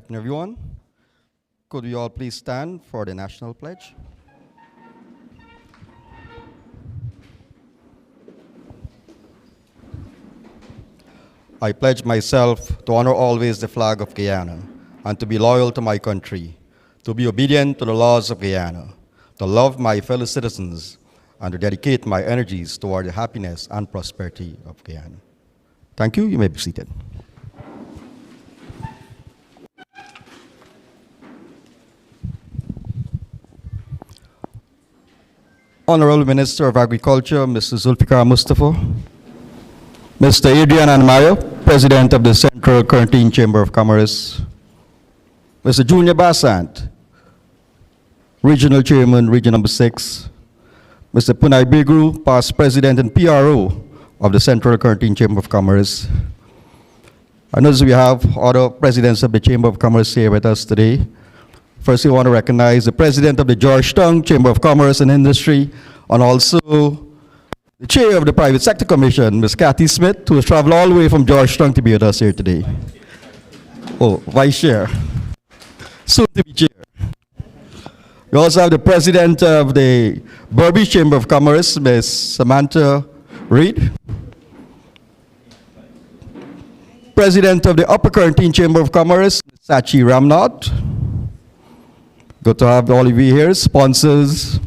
afternoon, everyone. Could we all please stand for the national pledge? I pledge myself to honor always the flag of Guyana and to be loyal to my country, to be obedient to the laws of Guyana, to love my fellow citizens, and to dedicate my energies toward the happiness and prosperity of Guyana. Thank you. You may be seated. Honorable Minister of Agriculture, Mr. Zulfikar Mustafa, Mr. Adrian Anmayo, President of the Central Quarantine Chamber of Commerce, Mr. Junior Bassant, Regional Chairman, Region Number 6, Mr. Punai Bigru, past President and PRO of the Central Quarantine Chamber of Commerce. I notice we have other presidents of the Chamber of Commerce here with us today. First, we want to recognize the President of the Georgetown Chamber of Commerce and Industry, and also the Chair of the Private Sector Commission, Ms. Kathy Smith, who has traveled all the way from Georgetown to be with us here today. Oh, Vice Chair. Soon to be Chair. We also have the President of the Berbice Chamber of Commerce, Ms. Samantha Reed. President of the Upper Quarantine Chamber of Commerce, Ms. Sachi Ramnath. Good to have all of you here, sponsors,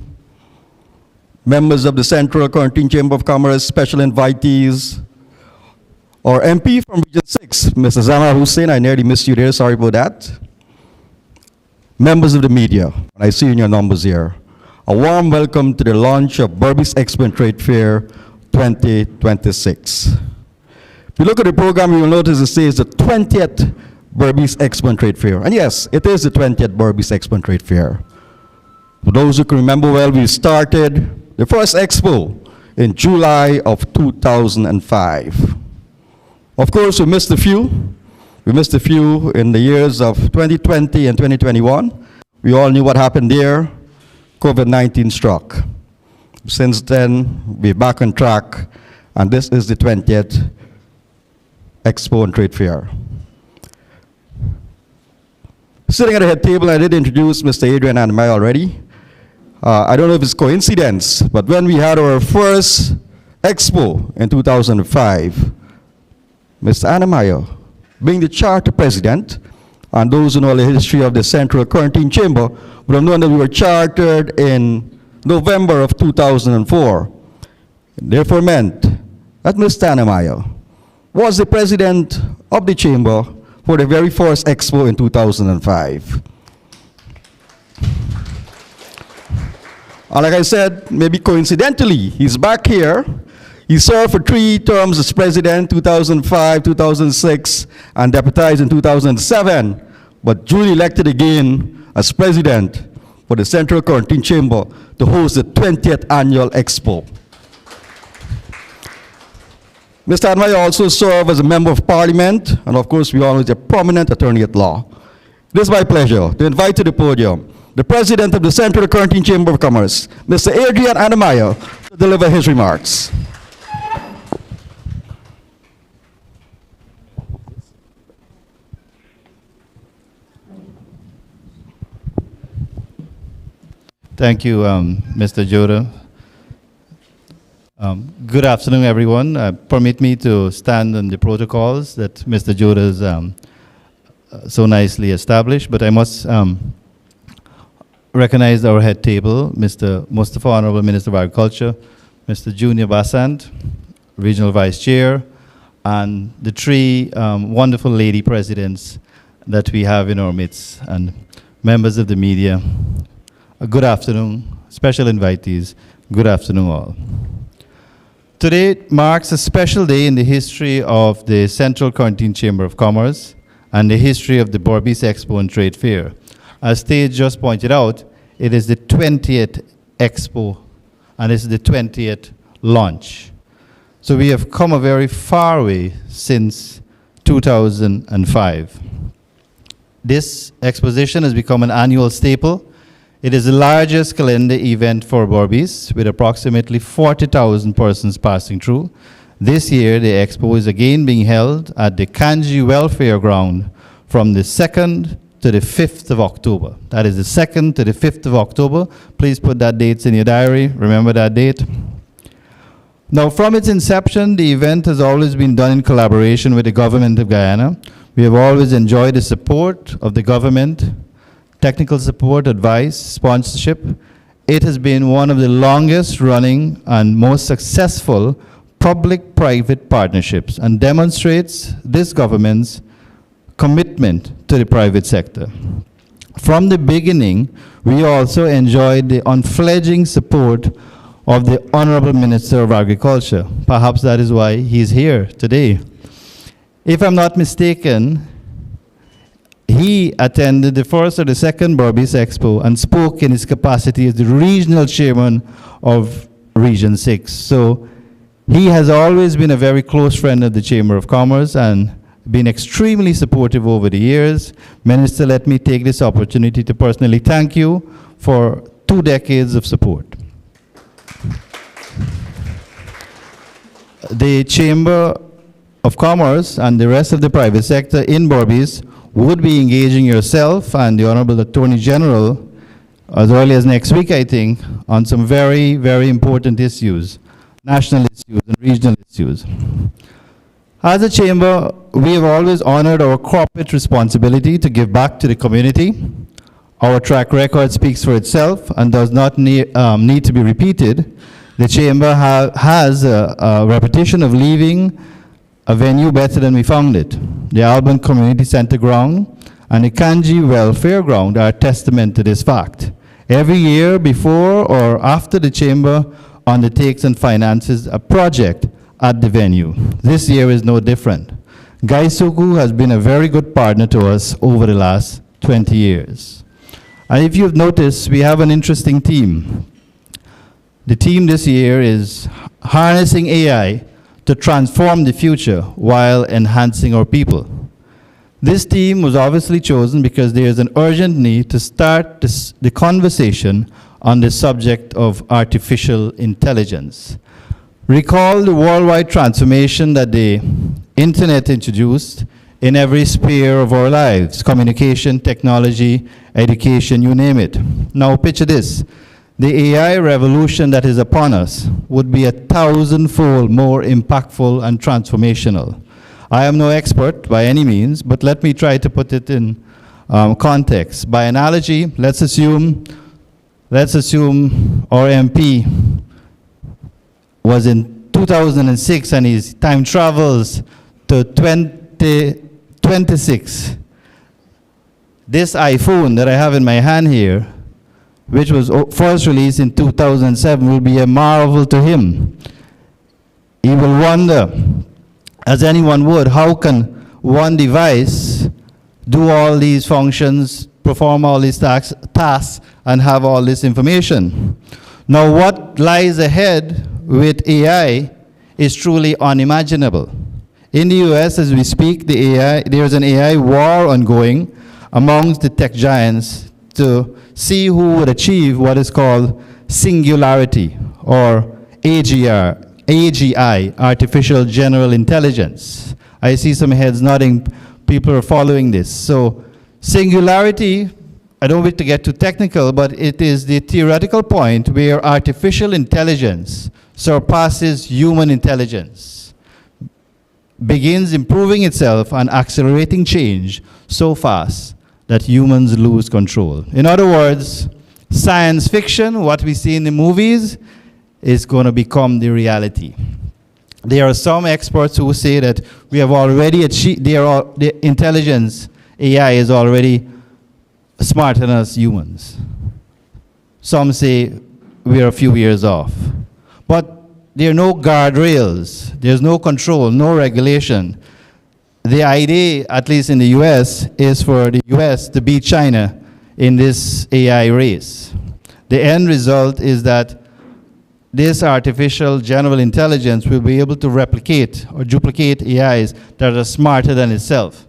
members of the Central Quarantine Chamber of Commerce, special invitees, our MP from Region 6, Mr. Zama Hussein, I nearly missed you there, sorry about that. Members of the media, I see you in your numbers here. A warm welcome to the launch of Berbice Expo and Trade Fair 2026. If you look at the program, you will notice it says the 20th Berbice Expo and Trade Fair. And yes, it is the 20th Berbice Expo and Trade Fair. For those who can remember well, we started the first expo in July of 2005. Of course, we missed a few. We missed a few in the years of 2020 and 2021. We all knew what happened there. COVID-19 struck. Since then, we're back on track, and this is the 20th Expo and Trade Fair. Sitting at the head table, I did introduce Mr. Adrian Anmayo already. I don't know if it's coincidence, but when we had our first expo in 2005, Mr. Anmayo, being the charter president, and those who know the history of the Central Quarantine Chamber would have known that we were chartered in November of 2004. It therefore meant that Mr. Anmayo was the president of the chamber for the very first expo in 2005. And like I said, maybe coincidentally, he's back here. He served for 3 terms as president, 2005, 2006, and deputized in 2007, but duly elected again as president for the Central Quarantine Chamber to host the 20th annual expo. Mr. Anmayo also served as a member of parliament, and of course we all know he's a prominent attorney at law. It is my pleasure to invite to the podium the President of the Central Quarantine Chamber of Commerce, Mr. Adrian Anmayo, to deliver his remarks. Thank you, Mr. Joda. Good afternoon, everyone. Permit me to stand on the protocols that Mr. Joda has so nicely established, but I must recognize our head table, Mr. Mustafa, Honorable Minister of Agriculture, Mr. Junior Bassant, Regional Vice Chair, and the 3 wonderful lady presidents that we have in our midst, and members of the media. Good afternoon, special invitees, good afternoon all. Today marks a special day in the history of the Central Quarantine Chamber of Commerce and the history of the Berbice Expo and Trade Fair. As Stage just pointed out, it is the 20th Expo and this is the 20th launch. So we have come a very far way since 2005. This exposition has become an annual staple. It is the largest calendar event for Berbice, with approximately 40,000 persons passing through. This year, the expo is again being held at the Kanji Welfare Ground from the 2nd to the 5th of October. That is the 2nd to the 5th of October. Please put that date in your diary. Remember that date. Now, from its inception, the event has always been done in collaboration with the government of Guyana. We have always enjoyed the support of the government, technical support, advice, sponsorship. It has been one of the longest running and most successful public-private partnerships and demonstrates this government's commitment to the private sector. From the beginning, we also enjoyed the unfledgling support of the Honorable Minister of Agriculture. Perhaps that is why he's here today. If I'm not mistaken, he attended the first or the second Berbice Expo and spoke in his capacity as the regional chairman of Region 6. So he has always been a very close friend of the Chamber of Commerce and been extremely supportive over the years. Minister, let me take this opportunity to personally thank you for 2 decades of support. The Chamber of Commerce and the rest of the private sector in Berbice would be engaging yourself and the Honorable Attorney General as early as next week, I think, on some very, very important issues, national issues and regional issues. As a chamber, we have always honored our corporate responsibility to give back to the community. Our track record speaks for itself and does not need to be repeated. The chamber has a reputation of leaving a venue better than we found it. The Alban Community Center ground and the Kanji Welfare Ground are testament to this fact. Every year, before or after the chamber undertakes and finances a project at the venue. This year is no different. Gaisuku has been a very good partner to us over the last 20 years. And if you've noticed, we have an interesting team. The team this year is harnessing AI to transform the future while enhancing our people. This team was obviously chosen because there is an urgent need to start the conversation on the subject of artificial intelligence. Recall the worldwide transformation that the internet introduced in every sphere of our lives: communication, technology, education, you name it. Now picture this. The AI revolution that is upon us would be 1,000-fold more impactful and transformational. I am no expert by any means, but let me try to put it in context. By analogy, let's assume our MP was in 2006 and his time travels to 2026. This iPhone that I have in my hand here, which was first released in 2007, will be a marvel to him. He will wonder, as anyone would, how can one device do all these functions, perform all these tasks, and have all this information? Now, what lies ahead with AI is truly unimaginable. In the US, as we speak, there's an AI war ongoing amongst the tech giants to see who would achieve what is called singularity, or AGI, Artificial General Intelligence. I see some heads nodding. People are following this. So singularity, I don't want to get too technical, but it is the theoretical point where artificial intelligence surpasses human intelligence, begins improving itself and accelerating change so fast that humans lose control. In other words, science fiction, what we see in the movies, is going to become the reality. There are some experts who say that we have already achieved, the intelligence, AI is already smarter than us humans. Some say we are a few years off. But there are no guardrails, there's no control, no regulation. The idea, at least in the US, is for the US to beat China in this AI race. The end result is that this artificial general intelligence will be able to replicate or duplicate AIs that are smarter than itself.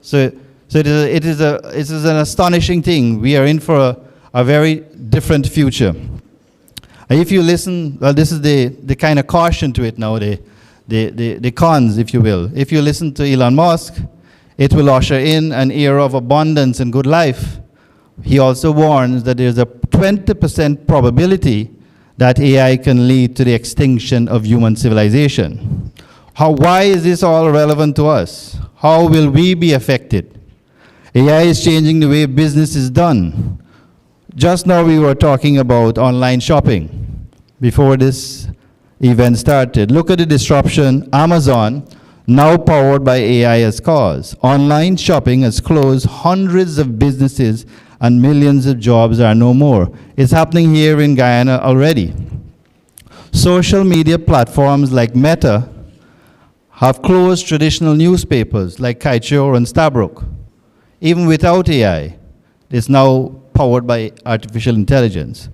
So it is an astonishing thing. We are in for a very different future. And if you listen, well, this is the kind of caution to it now, the cons, if you will. If you listen to Elon Musk, it will usher in an era of abundance and good life. He also warns that there's a 20% probability that AI can lead to the extinction of human civilization. Why is this all relevant to us? How will we be affected? AI is changing the way business is done. Just now we were talking about online shopping before this event started. Look at the disruption Amazon, now powered by AI, has caused. Online shopping has closed hundreds of businesses and millions of jobs are no more. It's happening here in Guyana already. Social media platforms like Meta have closed traditional newspapers like Kaichor and Stabrook. Even without AI, it's now powered by artificial intelligence.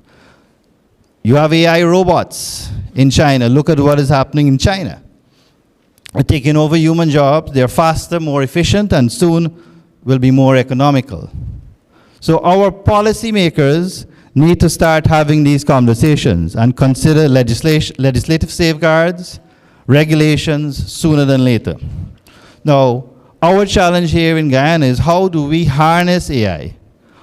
You have AI robots in China. Look at what is happening in China. They're taking over human jobs. They're faster, more efficient, and soon will be more economical. So our policymakers need to start having these conversations and consider legislative safeguards, regulations sooner than later. Now, our challenge here in Guyana is how do we harness AI,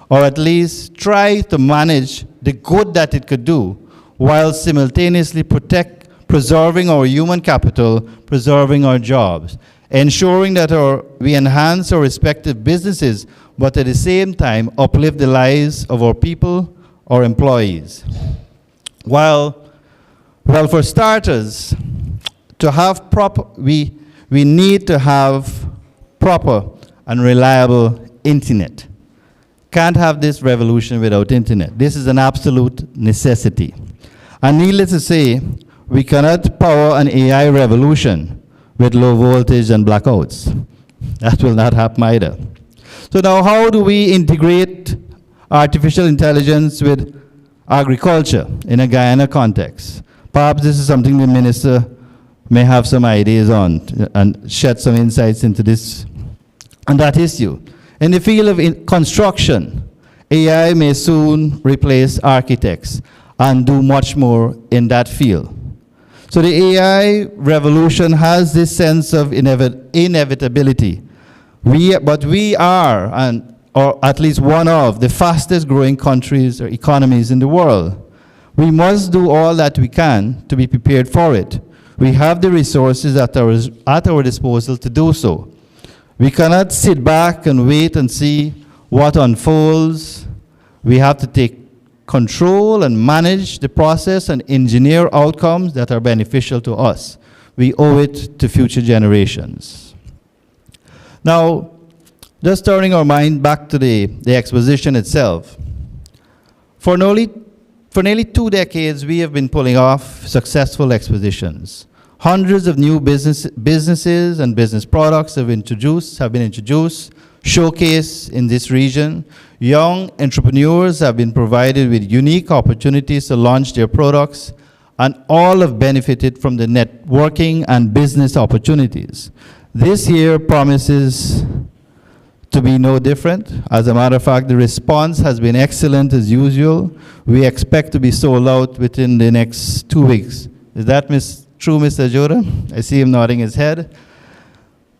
or at least try to manage the good that it could do, while simultaneously preserving our human capital, preserving our jobs, ensuring that we enhance our respective businesses, but at the same time uplift the lives of our people, our employees. Well, for starters, we need to have proper and reliable internet. Can't have this revolution without internet. This is an absolute necessity. And needless to say, we cannot power an AI revolution with low voltage and blackouts. That will not happen either. So now how do we integrate artificial intelligence with agriculture in a Guyana context? Perhaps this is something the minister may have some ideas on and shed some insights into this and that issue. In the field of construction, AI may soon replace architects and do much more in that field. So the AI revolution has this sense of inevitability. But we are, or at least one of, the fastest growing countries or economies in the world. We must do all that we can to be prepared for it. We have the resources at our disposal to do so. We cannot sit back and wait and see what unfolds. We have to take control and manage the process and engineer outcomes that are beneficial to us. We owe it to future generations. Now, just turning our mind back to the exposition itself. For nearly 2 decades, we have been pulling off successful expositions. Hundreds of new businesses and business products have been introduced, showcased in this region. Young entrepreneurs have been provided with unique opportunities to launch their products, and all have benefited from the networking and business opportunities. This year promises to be no different. As a matter of fact, the response has been excellent as usual. We expect to be sold out within the next 2 weeks. Is that true, Mr. Joda? I see him nodding his head.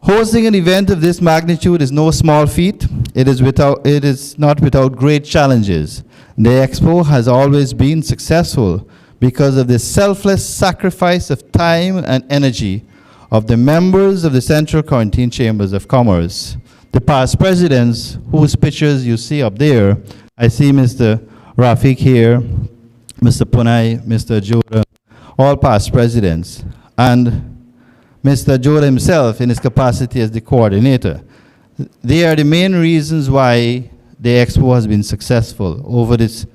Hosting an event of this magnitude is no small feat. It is not without great challenges. The Expo has always been successful because of the selfless sacrifice of time and energy of the members of the Central Quarantine Chambers of Commerce. The past presidents, whose pictures you see up there, I see Mr. Rafiq here, Mr. Punai, Mr. Joda, all past presidents, and Mr. Joda himself in his capacity as the coordinator. They are the main reasons why the Expo has been successful over this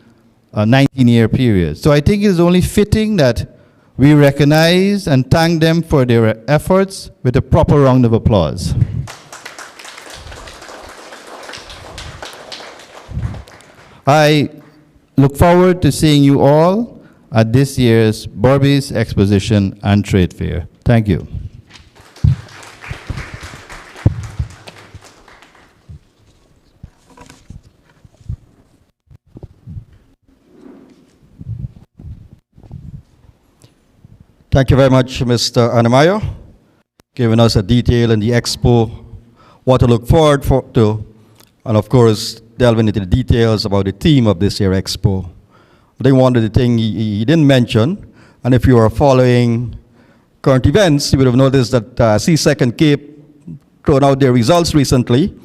19-year period. So I think it is only fitting that we recognize and thank them for their efforts with a proper round of applause. I look forward to seeing you all at this year's Berbice Exposition and Trade Fair. Thank you. Thank you very much, Mr. Anamayo, giving us a detail in the Expo what to look forward to, and of course, delving into the details about the theme of this year's expo. I think one of the things he didn't mention, and if you are following current events, you would have noticed that CSEC and CAPE thrown out their results recently,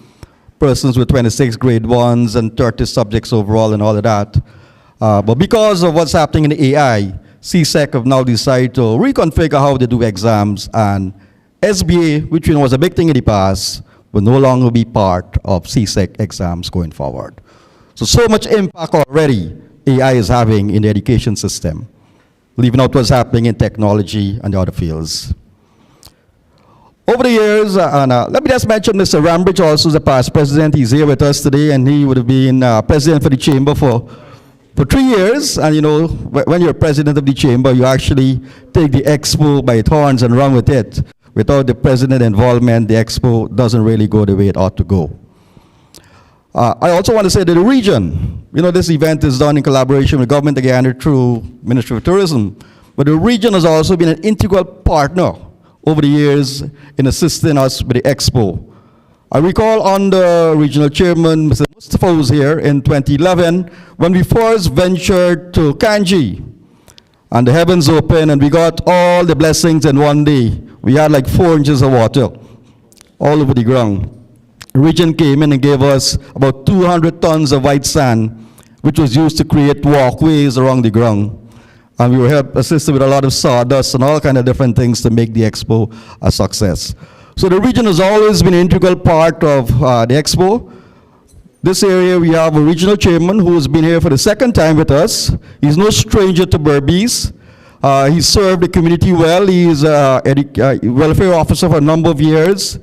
persons with 26 grade 1s and 30 subjects overall and all of that. But because of what's happening in AI, CSEC have now decided to reconfigure how they do exams, and SBA, which was a big thing in the past, will no longer be part of CSEC exams going forward. So much impact already AI is having in the education system, leaving out what's happening in technology and the other fields. Over the years, let me just mention Mr. Rambridge, also the past president. He's here with us today, and he would have been president for the chamber for 3 years. And you know, when you're president of the chamber, you actually take the expo by its horns and run with it. Without the president involvement, the expo doesn't really go the way it ought to go. I also want to say that the region, you know, this event is done in collaboration with Government of Guyana through Ministry of Tourism, but the region has also been an integral partner over the years in assisting us with the expo. I recall under regional chairman, Mr. Mustafa was here in 2011 when we first ventured to Kanji, and the heavens opened and we got all the blessings in one day. We had like 4 inches of water all over the ground. The region came in and gave us about 200 tons of white sand, which was used to create walkways around the ground. And we were assisted with a lot of sawdust and all kind of different things to make the expo a success. So the region has always been an integral part of the expo. This area we have a regional chairman who has been here for the 2nd time with us. He's no stranger to Berbice. He served the community well. He's a welfare officer for a number of years.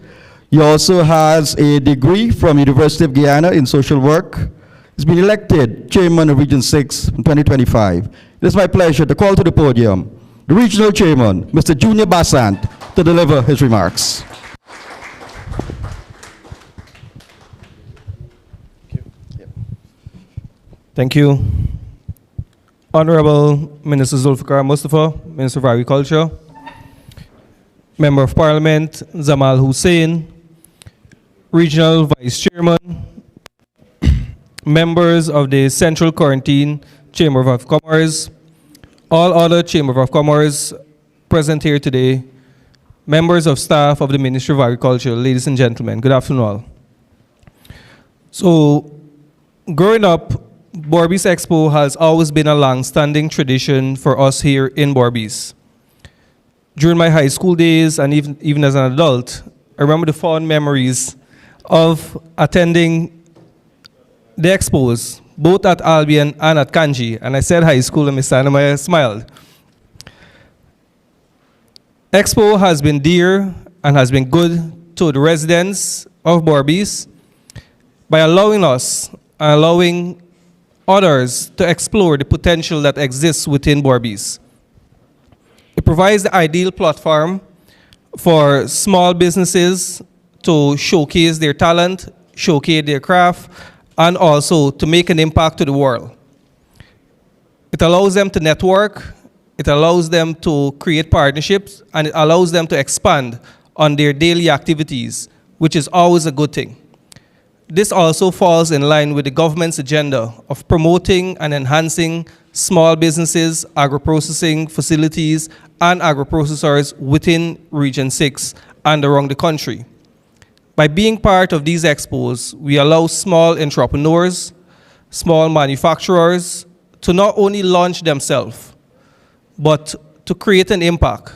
He also has a degree from University of Guyana in social work. He's been elected chairman of Region 6 in 2025. It is my pleasure to call to the podium the regional chairman, Mr. Junior Bassant, to deliver his remarks. Thank you. Honorable Minister Zulfikar Mustafa, Minister of Agriculture, Member of Parliament Zamal Hussain, Regional Vice Chairman, members of the Central Quarantine Chamber of Commerce, all other Chamber of Commerce present here today, members of staff of the Ministry of Agriculture, ladies and gentlemen, good afternoon all. So, growing up, Berbice Expo has always been a long-standing tradition for us here in Berbice. During my high school days and even as an adult, I remember the fond memories of attending the expos, both at Albion and at Kanji. And I said high school and Mr. Anamaya smiled. Expo has been dear and has been good to the residents of Berbice by allowing us, allowing others to explore the potential that exists within Berbice. It provides the ideal platform for small businesses to showcase their talent, showcase their craft, and also to make an impact to the world. It allows them to network, it allows them to create partnerships, and it allows them to expand on their daily activities, which is always a good thing. This also falls in line with the government's agenda of promoting and enhancing small businesses, agro-processing facilities, and agro-processors within Region 6 and around the country. By being part of these expos, we allow small entrepreneurs, small manufacturers to not only launch themselves, but to create an impact,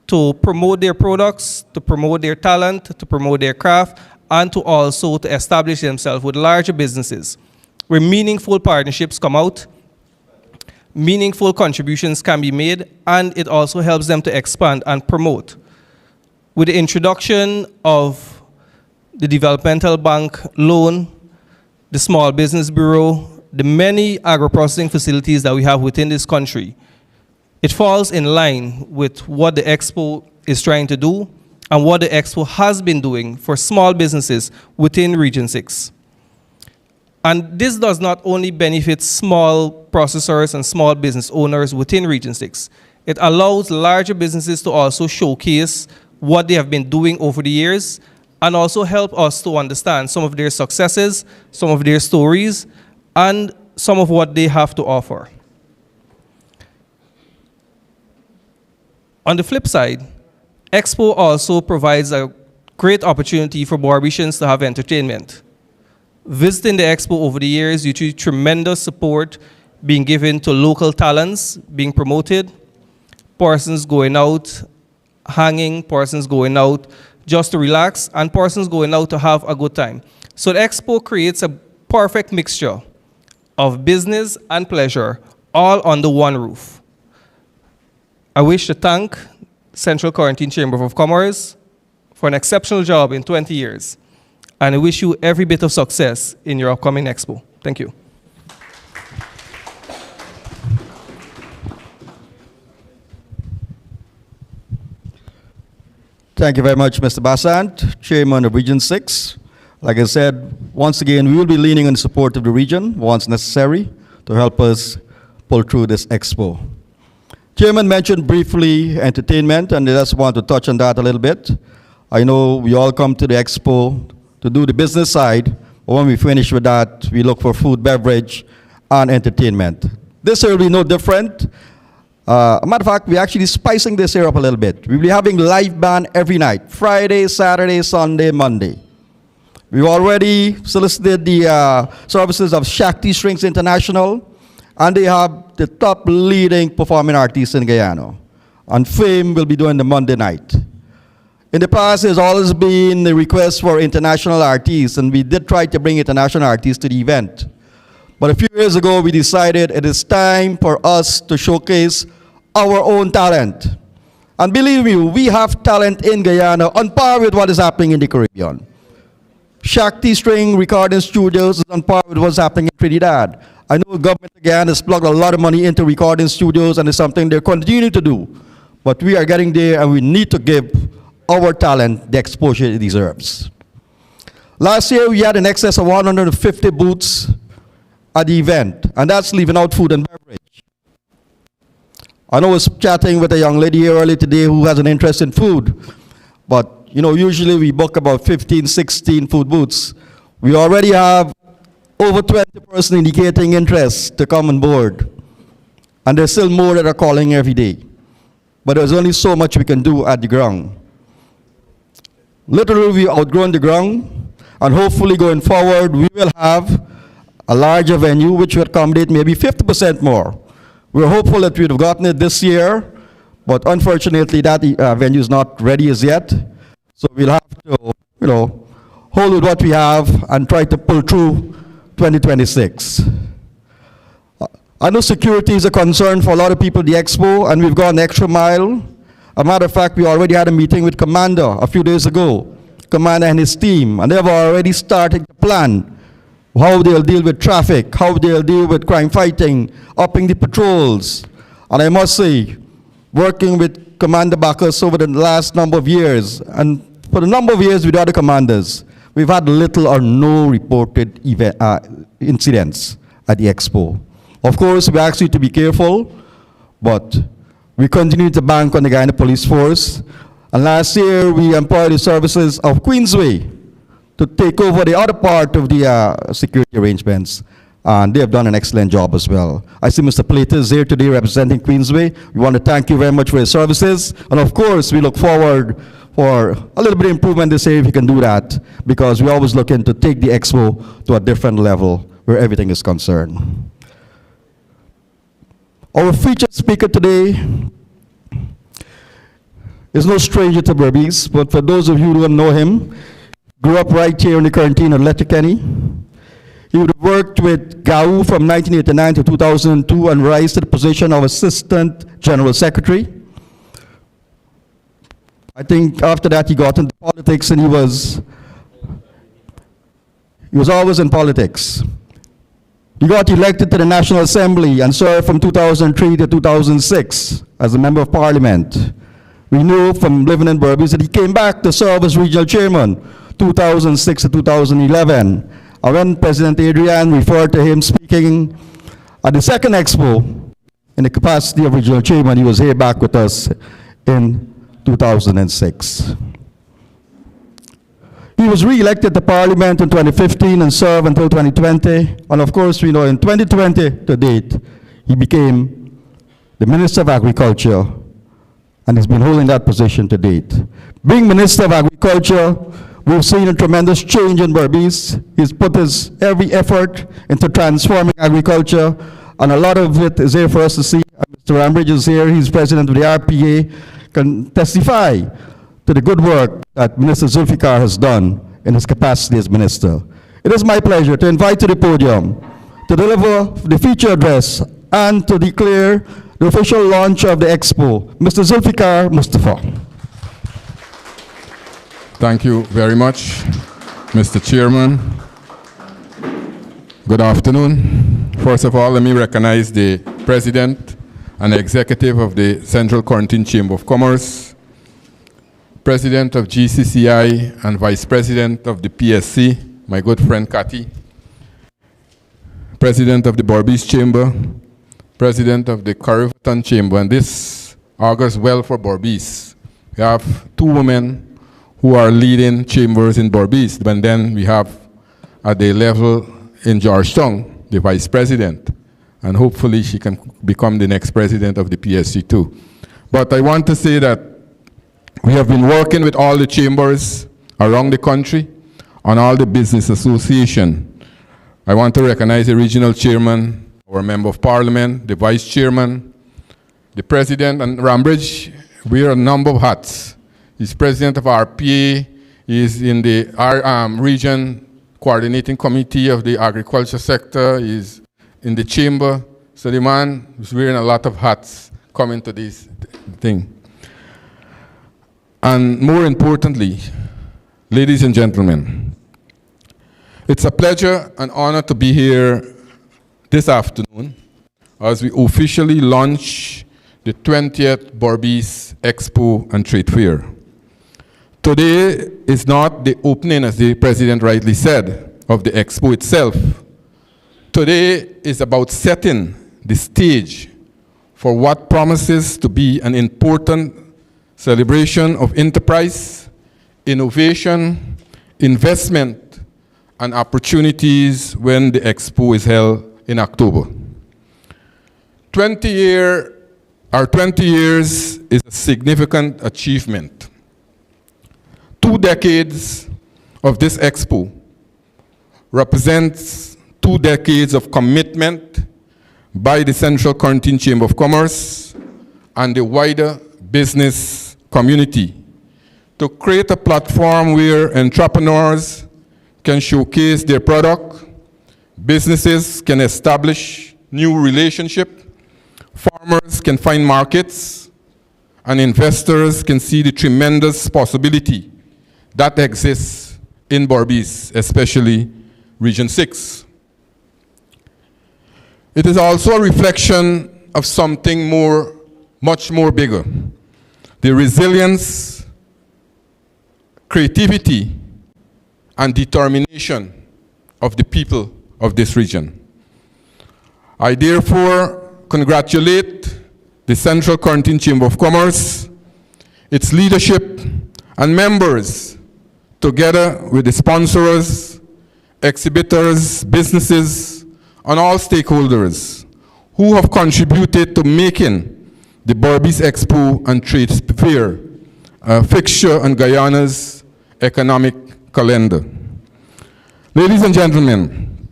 to promote their products, to promote their talent, to promote their craft, and to also to establish themselves with larger businesses where meaningful partnerships come out, meaningful contributions can be made, and it also helps them to expand and promote. With the introduction of the Developmental Bank loan, the Small Business Bureau, the many agro-processing facilities that we have within this country, it falls in line with what the Expo is trying to do and what the Expo has been doing for small businesses within Region 6. And this does not only benefit small processors and small business owners within Region 6, it allows larger businesses to also showcase what they have been doing over the years and also help us to understand some of their successes, some of their stories, and some of what they have to offer. On the flip side, Expo also provides a great opportunity for Barbicians to have entertainment. Visiting the Expo over the years, you see tremendous support being given to local talents, being promoted, persons going out hanging, persons going out just to relax, and persons going out to have a good time. So the Expo creates a perfect mixture of business and pleasure, all under one roof. I wish to thank Central Quarantine Chamber of Commerce for an exceptional job in 20 years, and I wish you every bit of success in your upcoming Expo. Thank you. Thank you very much, Mr. Bassant, Chairman of Region 6. Like I said, once again, we will be leaning on the support of the region once necessary to help us pull through this Expo. Chairman mentioned briefly entertainment, and I just want to touch on that a little bit. I know we all come to the Expo to do the business side, but when we finish with that, we look for food, beverage, and entertainment. This year will be no different. A matter of fact, we're actually spicing this year up a little bit. We'll be having live band every night, Friday, Saturday, Sunday, Monday. We've already solicited the services of Shakti Strings International, and they have the top leading performing artists in Guyana. And Fame will be doing the Monday night. In the past, there's always been a request for international artists, and we did try to bring international artists to the event. But a few years ago, we decided it is time for us to showcase our own talent. And believe me, we have talent in Guyana on par with what is happening in the Caribbean. Shakti String Recording Studios is on par with what's happening in Trinidad. I know the government again has plugged a lot of money into recording studios, and it's something they're continuing to do. But we are getting there, and we need to give our talent the exposure it deserves. Last year, we had in excess of 150 booths at the event, and that's leaving out food and beverage. I know I was chatting with a young lady here earlier today who has an interest in food, but you know, usually we book about 15, 16 food booths. We already have over 20 persons indicating interest to come on board, and there's still more that are calling every day. But there's only so much we can do at the ground. Literally, we've outgrown the ground, and hopefully going forward, we will have a larger venue which will accommodate maybe 50% more. We're hopeful that we'd have gotten it this year, but unfortunately that venue is not ready as yet. So we'll have to, you know, hold with what we have and try to pull through 2026. I know security is a concern for a lot of people at the Expo, and we've gone an extra mile. A matter of fact, we already had a meeting with Commander a few days ago, Commander and his team, and they've already started to plan how they'll deal with traffic, how they'll deal with crime fighting, upping the patrols. And I must say, working with Commander Bacchus over the last number of years, and for the number of years with other commanders, we've had little or no reported incidents at the Expo. Of course, we ask you to be careful, but we continue to bank on the Guyana Police Force. And last year, we employed the services of Queensway to take over the other part of the security arrangements. And they have done an excellent job as well. I see Mr. Plater is here today representing Queensway. We want to thank you very much for your services. And of course, we look forward for a little bit of improvement this year if you can do that, because we're always looking to take the Expo to a different level where everything is concerned. Our featured speaker today is no stranger to Berbice, but for those of you who don't know him, grew up right here in the quarantine at Letterkenny. He would have worked with GAU from 1989 to 2002 and rise to the position of Assistant General Secretary. I think after that he got into politics, and he was always in politics. He got elected to the National Assembly and served from 2003 to 2006 as a member of Parliament. We knew from living in Berbice that he came back to serve as regional chairman 2006 to 2011. And when President Adrian referred to him speaking at the second Expo in the capacity of regional chairman, he was here back with us in 2006. He was re-elected to Parliament in 2015 and served until 2020. And of course, we know in 2020 to date, he became the Minister of Agriculture, and he's been holding that position to date. Being Minister of Agriculture, we've seen a tremendous change in Berbice. He's put his every effort into transforming agriculture, and a lot of it is here for us to see. Mr. Rambridge is here. He's president of the RPA, can testify to the good work that Minister Zulfikar has done in his capacity as minister. It is my pleasure to invite to the podium to deliver the feature address and to declare the official launch of the Expo, Mr. Zulfikar Mustafa. Thank you very much, Mr. Chairman. Good afternoon. First of all, let me recognize the President and Executive of the Central Quarantine Chamber of Commerce, President of GCCI and Vice President of the PSC, my good friend Cathy, President of the Berbice Chamber, President of the Carriverton Chamber, and this augurs well for Berbice. We have two women who are leading chambers in Berbice, and then we have at the level in Georgetown, the Vice President, and hopefully she can become the next President of the PSC too. But I want to say that we have been working with all the chambers around the country on all the business association. I want to recognize the regional chairman, our member of parliament, the vice chairman, the president, and Rambridge wear a number of hats. He's president of RPA, he's in the region coordinating committee of the agriculture sector, he's in the chamber. So the man is wearing a lot of hats coming to this thing. And more importantly, ladies and gentlemen, it's a pleasure and honor to be here this afternoon as we officially launch the 20th Berbice Expo and Trade Fair. Today is not the opening, as the President rightly said, of the Expo itself. Today is about setting the stage for what promises to be an important celebration of enterprise, innovation, investment, and opportunities when the Expo is held in October. 20 years is a significant achievement. 2 decades of this Expo represents 2 decades of commitment by the Central Quarantine Chamber of Commerce and the wider business community to create a platform where entrepreneurs can showcase their product, businesses can establish new relationships, farmers can find markets, and investors can see the tremendous possibility that exists in Berbice, especially Region 6. It is also a reflection of something much more bigger. The resilience, creativity, and determination of the people of this region. I therefore congratulate the Central Quarantine Chamber of Commerce, its leadership and members, together with the sponsors, exhibitors, businesses, and all stakeholders who have contributed to making the Berbice Expo and Trade Fair a fixture on Guyana's economic calendar. Ladies and gentlemen,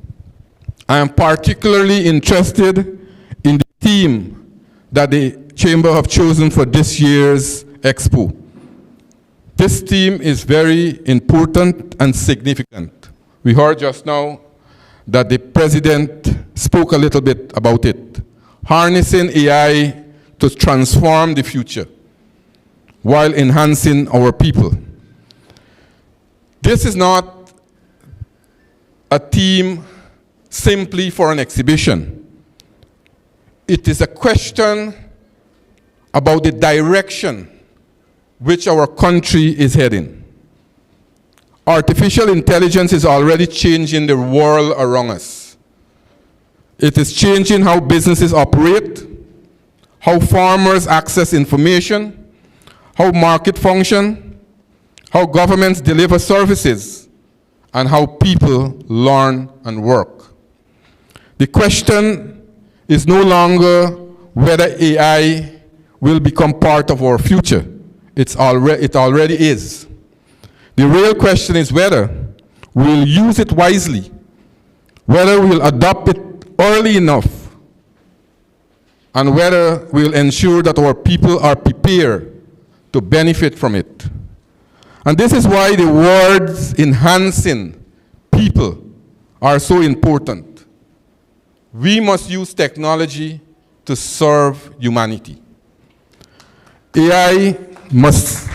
I am particularly interested in the theme that the Chamber have chosen for this year's Expo. This theme is very important and significant. We heard just now that the President spoke a little bit about it. Harnessing AI to transform the future while enhancing our people. This is not a theme simply for an exhibition. It is a question about the direction which our country is heading. Artificial intelligence is already changing the world around us. It is changing how businesses operate, how farmers access information, how market function, how governments deliver services, and how people learn and work. The question is no longer whether AI will become part of our future. It already is. The real question is whether we'll use it wisely, whether we'll adopt it early enough, and whether we'll ensure that our people are prepared to benefit from it. And this is why the words enhancing people are so important. We must use technology to serve humanity. AI must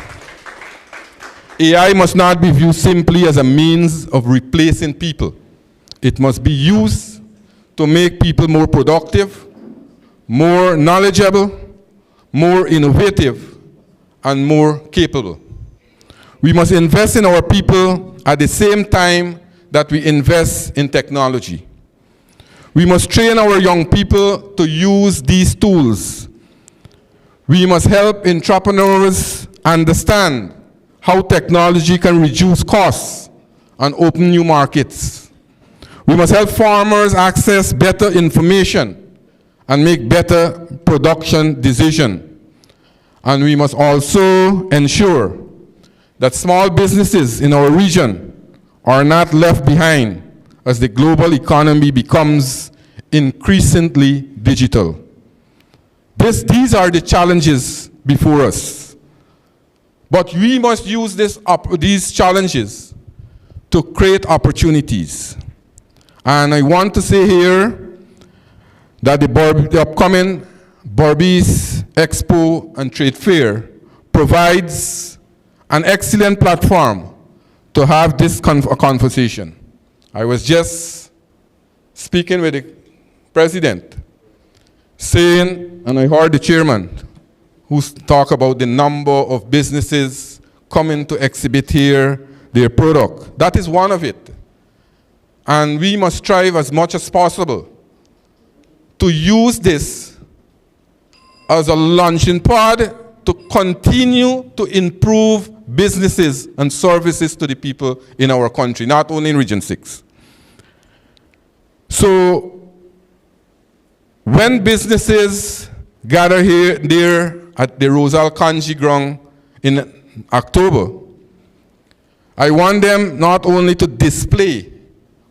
not be viewed simply as a means of replacing people. It must be used to make people more productive, more knowledgeable, more innovative, and more capable. We must invest in our people at the same time that we invest in technology. We must train our young people to use these tools. We must help entrepreneurs understand how technology can reduce costs and open new markets. We must help farmers access better information and make better production decisions. And we must also ensure that small businesses in our region are not left behind as the global economy becomes increasingly digital. These are the challenges before us. But we must use these challenges to create opportunities. And I want to say here that the upcoming Berbice Expo and Trade Fair provides an excellent platform to have this conversation. I was just speaking with the president, saying, and I heard the chairman, who talk about the number of businesses coming to exhibit here their product. That is one of it. And we must strive as much as possible to use this as a launching pad to continue to improve businesses and services to the people in our country, not only in Region 6. So, when businesses gather there at the Rosal Kanji ground in October, I want them not only to display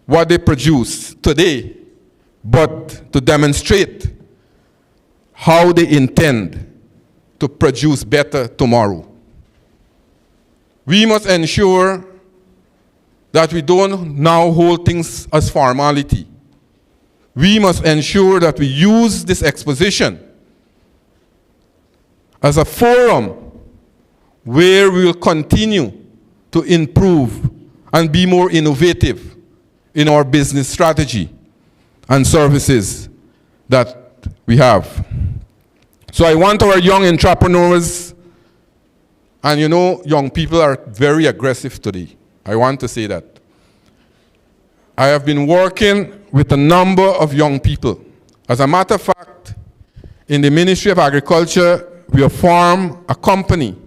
what they produce today, but to demonstrate how they intend to produce better tomorrow. We must ensure that we don't now hold things as formality. We must ensure that we use this exposition as a forum where we will continue to improve and be more innovative in our business strategy and services that we have. So I want our young entrepreneurs, and you know, young people are very aggressive today. I want to say that. I have been working with a number of young people. As a matter of fact, in the Ministry of Agriculture, we have formed a company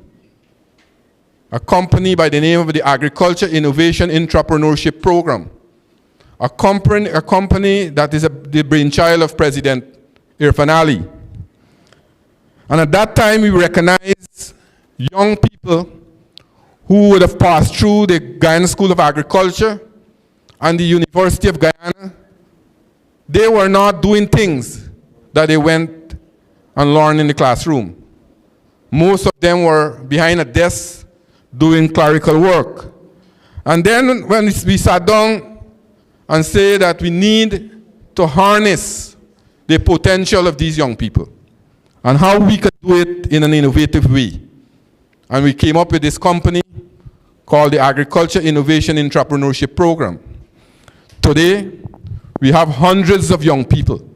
by the name of the Agriculture Innovation Entrepreneurship Program. A company that is the brainchild of President Irfan Ali. And at that time, we recognized young people who would have passed through the Guyana School of Agriculture and the University of Guyana. They were not doing things that they went and learned in the classroom. Most of them were behind a desk doing clerical work. And then when we sat down and said that we need to harness the potential of these young people and how we could do it in an innovative way. And we came up with this company called the Agriculture Innovation Entrepreneurship Program. Today, we have hundreds of young people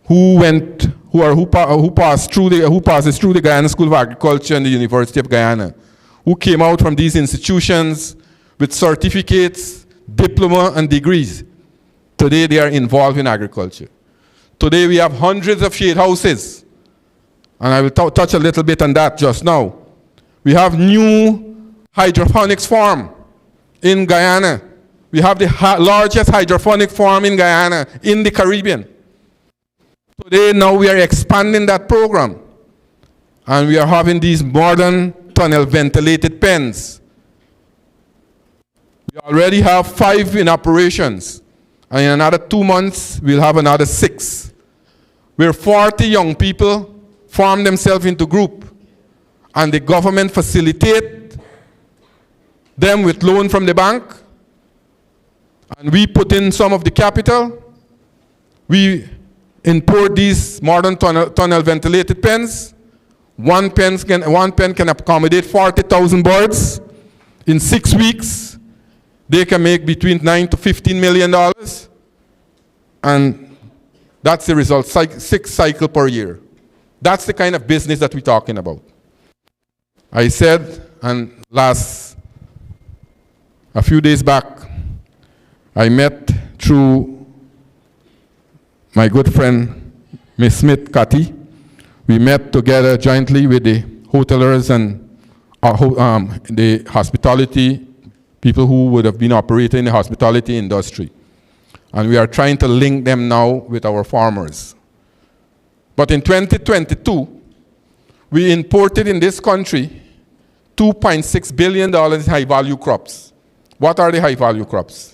who passes through the Guyana School of Agriculture and the University of Guyana, who came out from these institutions with certificates, diploma, and degrees. Today, they are involved in agriculture. Today, we have hundreds of shade houses, and I will touch a little bit on that just now. We have new hydroponics farm in Guyana. We have the largest hydroponic farm in Guyana, in the Caribbean. Today, now we are expanding that program. And we are having these modern tunnel ventilated pens. We already have 5 in operations. And in another 2 months, we'll have another 6. Where 40 young people form themselves into group. And the government facilitate them with loan from the bank. And we put in some of the capital. We import these modern tunnel ventilated pens. One pen can accommodate 40,000 birds. In 6 weeks, they can make between $9 to $15 million. And that's the result, 6 cycles per year. That's the kind of business that we're talking about. I said, and a few days back, I met through my good friend, Ms. Smith Cathy. We met together jointly with the hotelers and the hospitality, people who would have been operating in the hospitality industry. And we are trying to link them now with our farmers. But in 2022, we imported in this country $2.6 billion in high-value crops. What are the high-value crops?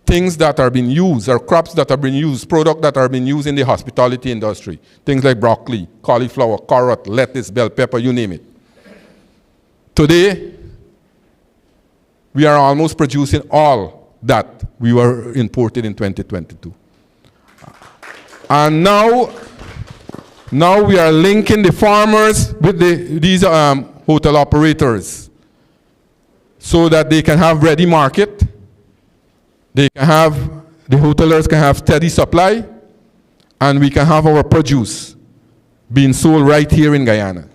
Things that are being used, or crops that are being used, products that are being used in the hospitality industry. Things like broccoli, cauliflower, carrot, lettuce, bell pepper, you name it. Today, we are almost producing all that we were imported in 2022. And now we are linking the farmers with these hotel operators so that they can have ready market. The hotelers can have steady supply, and we can have our produce being sold right here in Guyana.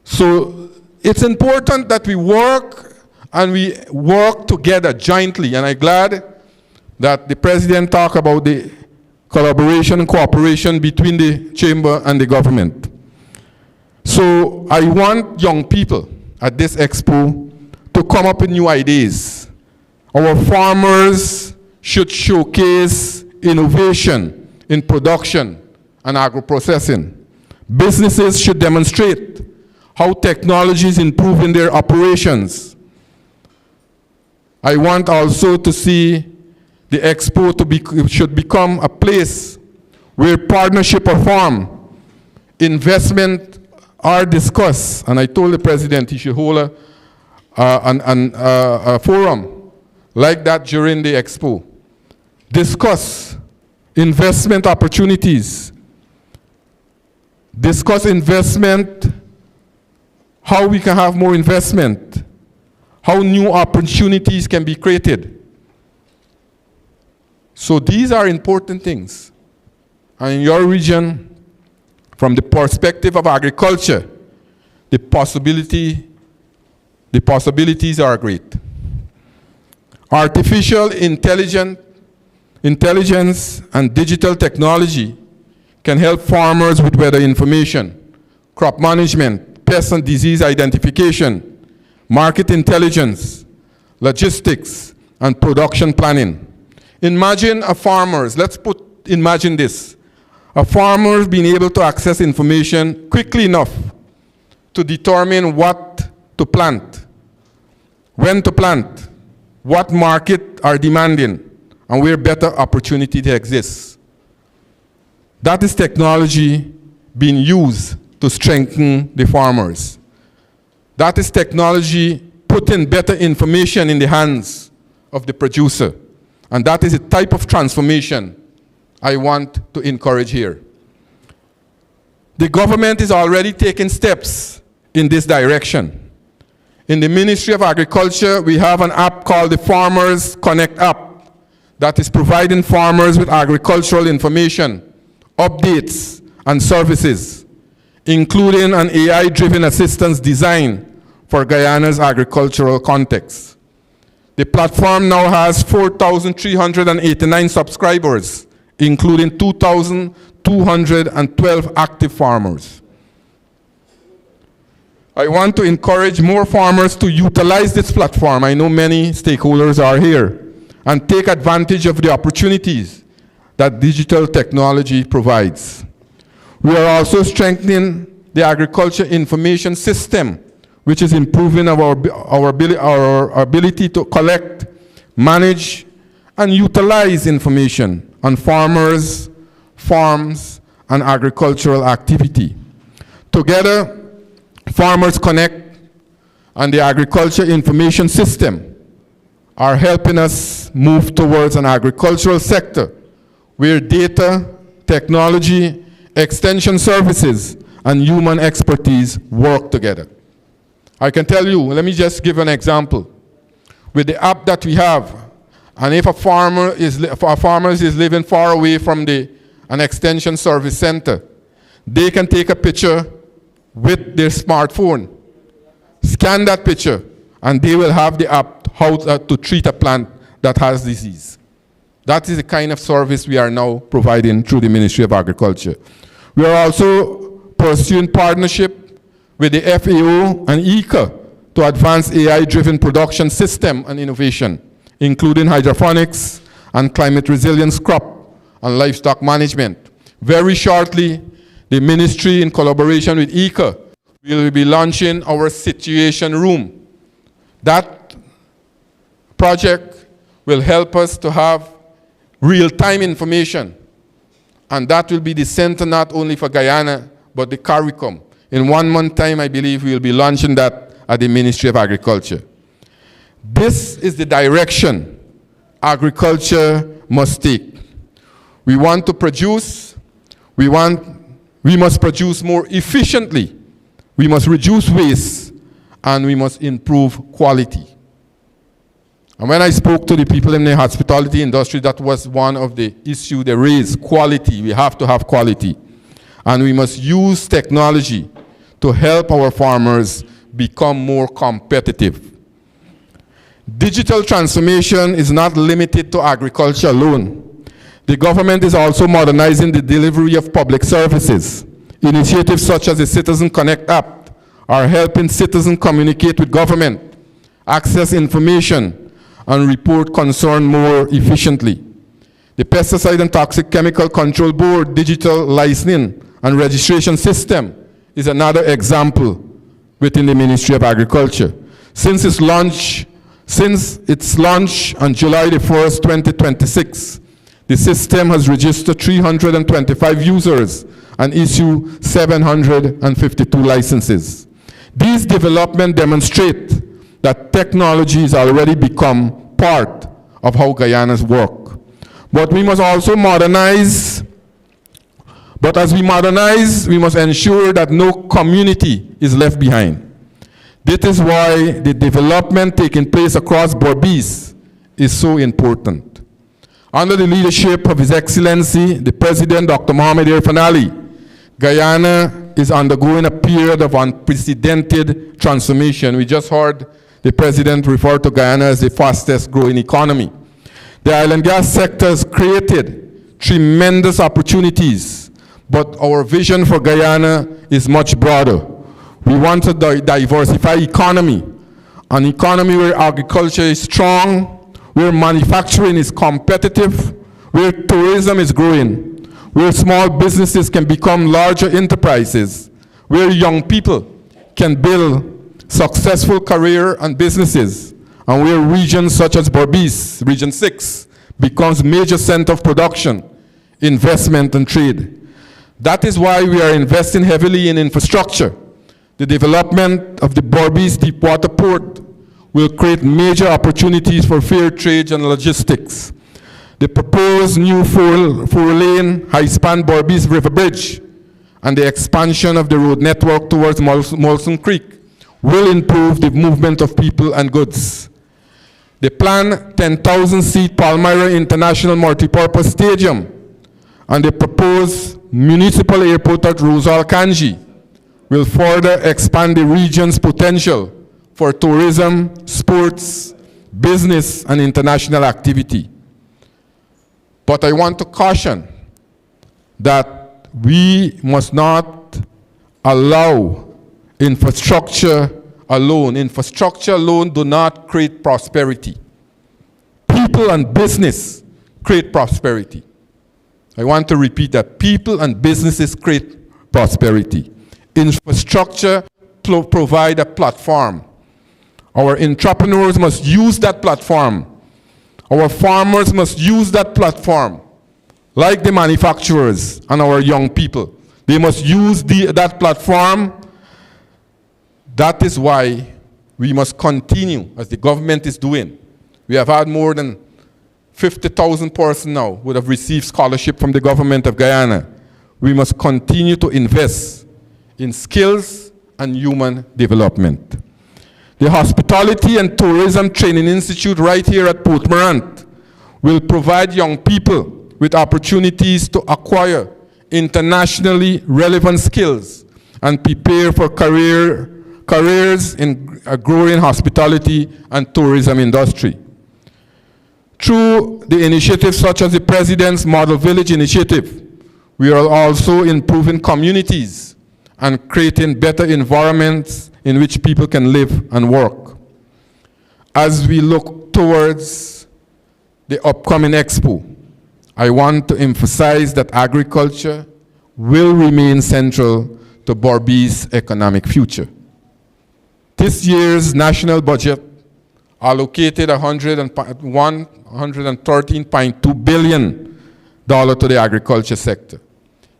So it's important that we work together jointly, and I'm glad that the President talked about the collaboration and cooperation between the Chamber and the government. So I want young people at this expo to come up with new ideas. Our farmers should showcase innovation in production and agro-processing. Businesses should demonstrate how technology is improving their operations. I want also to see the expo should become a place where partnership or farm investment are discussed. And I told the President he should hold a forum like that during the expo. Discuss investment opportunities. Discuss investment, how we can have more investment, how new opportunities can be created. So these are important things. And in your region, from the perspective of agriculture, the possibilities are great. Artificial intelligence and digital technology can help farmers with weather information, crop management, pest and disease identification, market intelligence, logistics, and production planning. Imagine imagine this. A farmer being able to access information quickly enough to determine what to plant, when to plant, what market are demanding, and where better opportunity exists. That is technology being used to strengthen the farmers. That is technology putting better information in the hands of the producer. And that is a type of transformation I want to encourage here. The government is already taking steps in this direction. In the Ministry of Agriculture, we have an app called the Farmers Connect app that is providing farmers with agricultural information, updates, and services, including an AI-driven assistance design for Guyana's agricultural context. The platform now has 4,389 subscribers, including 2,212 active farmers. I want to encourage more farmers to utilize this platform. I know many stakeholders are here, and take advantage of the opportunities that digital technology provides. We are also strengthening the agriculture information system, which is improving our ability to collect, manage, and utilize information on farmers, farms, and agricultural activity. Together, Farmers Connect and the Agriculture Information System are helping us move towards an agricultural sector where data, technology, extension services, and human expertise work together. I can tell you, let me just give an example. With the app that we have, and if a farmer is living far away from an extension service center, they can take a picture with their smartphone, scan that picture, and they will have the app how to treat a plant that has disease. That is the kind of service we are now providing through the Ministry of Agriculture. We are also pursuing partnership with the FAO and ICA to advance AI-driven production system and innovation, including hydroponics and climate resilience crop and livestock management. Very shortly, the ministry, in collaboration with ICA, will be launching our situation room. That project will help us to have real-time information, and that will be the center not only for Guyana, but the CARICOM. In 1 month time, I believe we will be launching that at the Ministry of Agriculture. This is the direction agriculture must take. We want to produce, we must produce more efficiently, we must reduce waste, and we must improve quality. And when I spoke to the people in the hospitality industry, that was one of the issues they raised, quality. We have to have quality. And we must use technology to help our farmers become more competitive. Digital transformation is not limited to agriculture alone. The government is also modernizing the delivery of public services. Initiatives such as the Citizen Connect app are helping citizens communicate with government, access information, and report concern more efficiently. The Pesticide and Toxic Chemical Control Board digital licensing and registration system is another example within the Ministry of Agriculture. Since its launch on July the 1st, 2026, the system has registered 325 users and issued 752 licenses. These developments demonstrate that technology has already become part of how Guyanans work. But we must also modernize. But as we modernize, we must ensure that no community is left behind. This is why the development taking place across Berbice is so important. Under the leadership of His Excellency, the President, Dr. Mohamed Irfan Ali, Guyana is undergoing a period of unprecedented transformation. We just heard the President refer to Guyana as the fastest growing economy. The oil and gas sector has created tremendous opportunities, but our vision for Guyana is much broader. We want a diversified economy, an economy where agriculture is strong, where manufacturing is competitive, where tourism is growing, where small businesses can become larger enterprises, where young people can build successful career and businesses, and where regions such as Berbice, Region 6, becomes major center of production, investment, and trade. That is why we are investing heavily in infrastructure. The development of the Berbice Deepwater Port will create major opportunities for fair trade and logistics. The proposed new four-lane high-span Berbice River Bridge and the expansion of the road network towards Molson Creek will improve the movement of people and goods. The planned 10,000-seat Palmyra International Multipurpose Stadium and the proposed municipal airport at Rosal Kanji will further expand the region's potential for tourism, sports, business, and international activity. But I want to caution that we must not allow infrastructure alone do not create prosperity. People and business create prosperity. I want to repeat that. People and businesses create prosperity. Infrastructure provide a platform. Our entrepreneurs must use that platform. Our farmers must use that platform, like the manufacturers and our young people. They must use that platform. That is why we must continue, as the government is doing. We have had more than 50,000 persons now who have received scholarship from the government of Guyana. We must continue to invest in skills and human development. The Hospitality and Tourism Training Institute right here at Port Morant will provide young people with opportunities to acquire internationally relevant skills and prepare for careers in a growing hospitality and tourism industry. Through the initiatives such as the President's Model Village Initiative, we are also improving communities and creating better environments in which people can live and work. As we look towards the upcoming Expo, I want to emphasize that agriculture will remain central to Berbice's economic future. This year's national budget allocated $113.2 billion to the agriculture sector.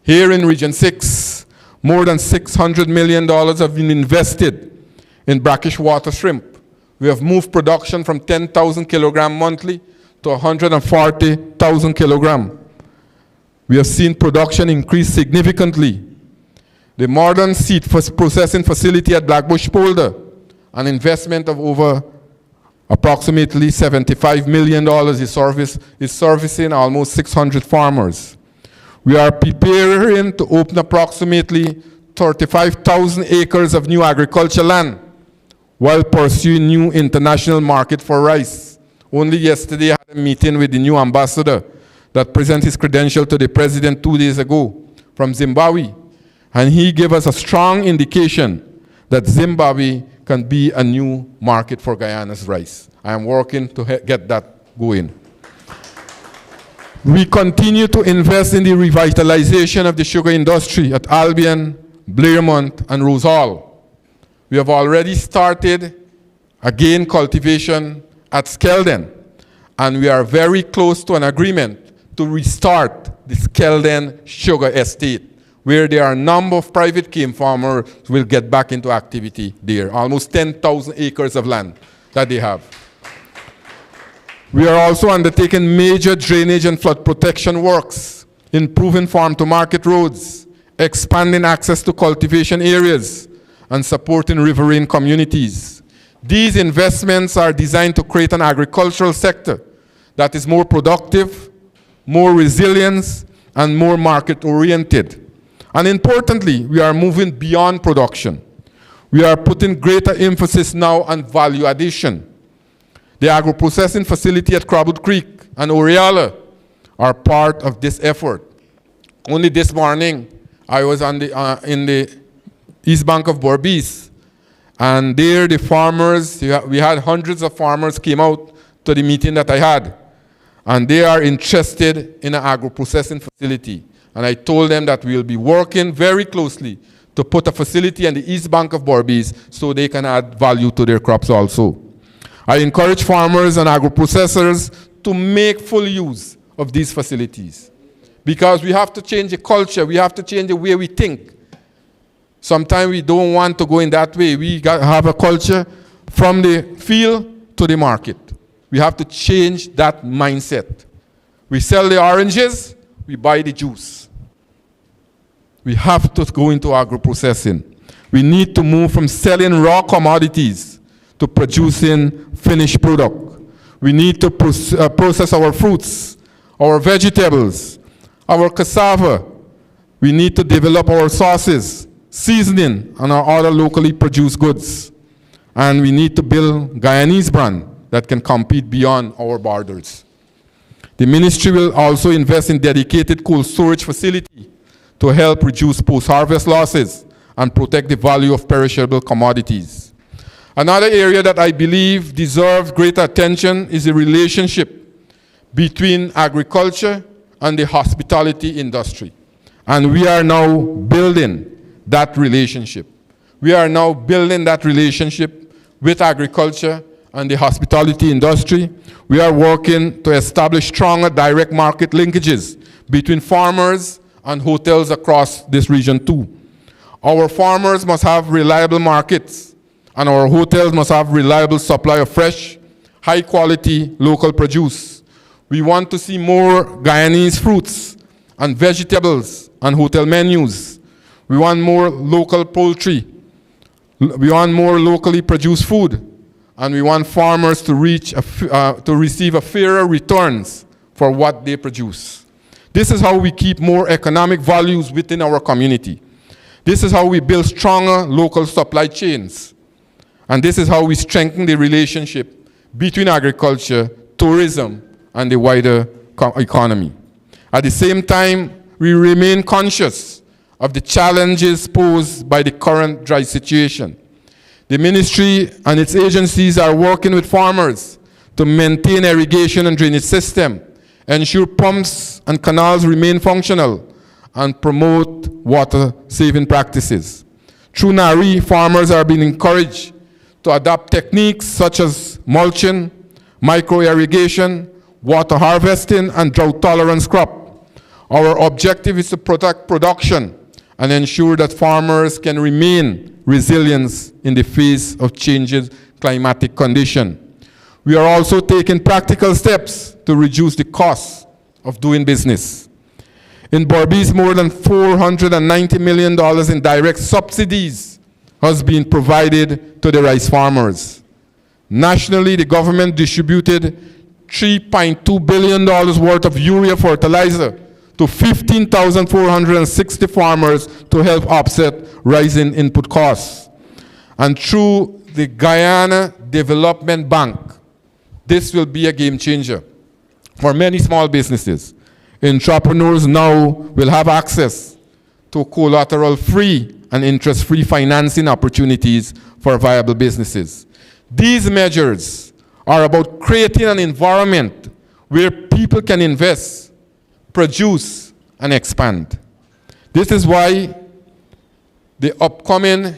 Here in Region 6, more than $600 million have been invested in brackish water shrimp. We have moved production from 10,000 kilograms monthly to 140,000 kilograms. We have seen production increase significantly. The modern seed processing facility at Blackbush Polder, an investment of over approximately $75 million is servicing almost 600 farmers. We are preparing to open approximately 35,000 acres of new agricultural land while pursuing new international market for rice. Only yesterday I had a meeting with the new ambassador that presented his credential to the president 2 days ago from Zimbabwe. And he gave us a strong indication that Zimbabwe can be a new market for Guyana's rice. I am working to get that going. We continue to invest in the revitalization of the sugar industry at Albion, Blairmont, and Rose Hall. We have already started again cultivation at Skeldon, and we are very close to an agreement to restart the Skeldon Sugar Estate, where there are a number of private cane farmers who will get back into activity there. Almost 10,000 acres of land that they have. We are also undertaking major drainage and flood protection works, improving farm-to-market roads, expanding access to cultivation areas, and supporting riverine communities. These investments are designed to create an agricultural sector that is more productive, more resilient, and more market-oriented. And importantly, we are moving beyond production. We are putting greater emphasis now on value addition. The agro-processing facility at Crabwood Creek and Oriala are part of this effort. Only this morning, I was in the East Bank of Berbice, and there the farmers, we had hundreds of farmers came out to the meeting that I had, and they are interested in an agro-processing facility. And I told them that we will be working very closely to put a facility in the East Bank of Berbice so they can add value to their crops also. I encourage farmers and agro-processors to make full use of these facilities, because we have to change the culture, we have to change the way we think. Sometimes we don't want to go in that way. We have a culture from the field to the market. We have to change that mindset. We sell the oranges, we buy the juice. We have to go into agro-processing. We need to move from selling raw commodities to producing finished product. We need to process our fruits, our vegetables, our cassava. We need to develop our sauces, seasoning, and our other locally produced goods. And we need to build Guyanese brand that can compete beyond our borders. The ministry will also invest in dedicated cold storage facility to help reduce post-harvest losses and protect the value of perishable commodities. Another area that I believe deserves greater attention is the relationship between agriculture and the hospitality industry. And we are now building that relationship. We are now building that relationship with agriculture and the hospitality industry. We are working to establish stronger direct market linkages between farmers and hotels across this region too. Our farmers must have reliable markets, and our hotels must have reliable supply of fresh, high-quality local produce. We want to see more Guyanese fruits and vegetables on hotel menus. We want more local poultry. We want more locally produced food. And we want farmers to receive a fairer returns for what they produce. This is how we keep more economic values within our community. This is how we build stronger local supply chains. And this is how we strengthen the relationship between agriculture, tourism, and the wider economy. At the same time, we remain conscious of the challenges posed by the current dry situation. The ministry and its agencies are working with farmers to maintain irrigation and drainage system, ensure pumps and canals remain functional, and promote water-saving practices. Through NARI, farmers are being encouraged to adopt techniques such as mulching, micro-irrigation, water harvesting, and drought-tolerance crop. Our objective is to protect production and ensure that farmers can remain resilient in the face of changing climatic conditions. We are also taking practical steps to reduce the cost of doing business. In Berbice, more than $490 million in direct subsidies has been provided to the rice farmers. Nationally, the government distributed $3.2 billion worth of urea fertilizer to 15,460 farmers to help offset rising input costs. And through the Guyana Development Bank, this will be a game changer for many small businesses. Entrepreneurs now will have access to collateral-free and interest-free financing opportunities for viable businesses. These measures are about creating an environment where people can invest, produce, and expand. This is why the upcoming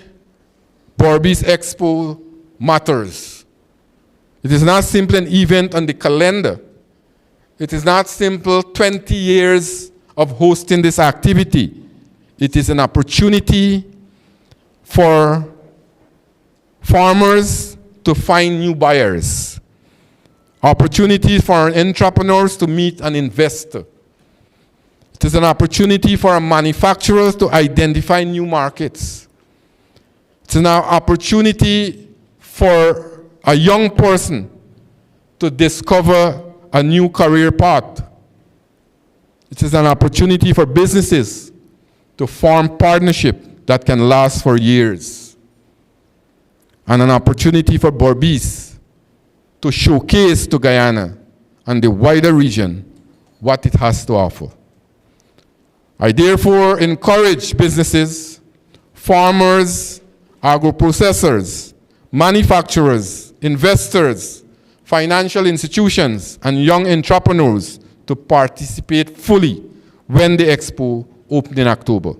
Berbice Expo matters. It is not simply an event on the calendar. It is not simple 20 years of hosting this activity. It is an opportunity for farmers to find new buyers, opportunities for entrepreneurs to meet an investor. It is an opportunity for manufacturers to identify new markets. It's an opportunity for a young person to discover a new career path. It is an opportunity for businesses to form partnerships that can last for years. And an opportunity for Berbice to showcase to Guyana and the wider region what it has to offer. I therefore encourage businesses, farmers, agro-processors, manufacturers, investors, financial institutions, and young entrepreneurs to participate fully when the Expo opens in October.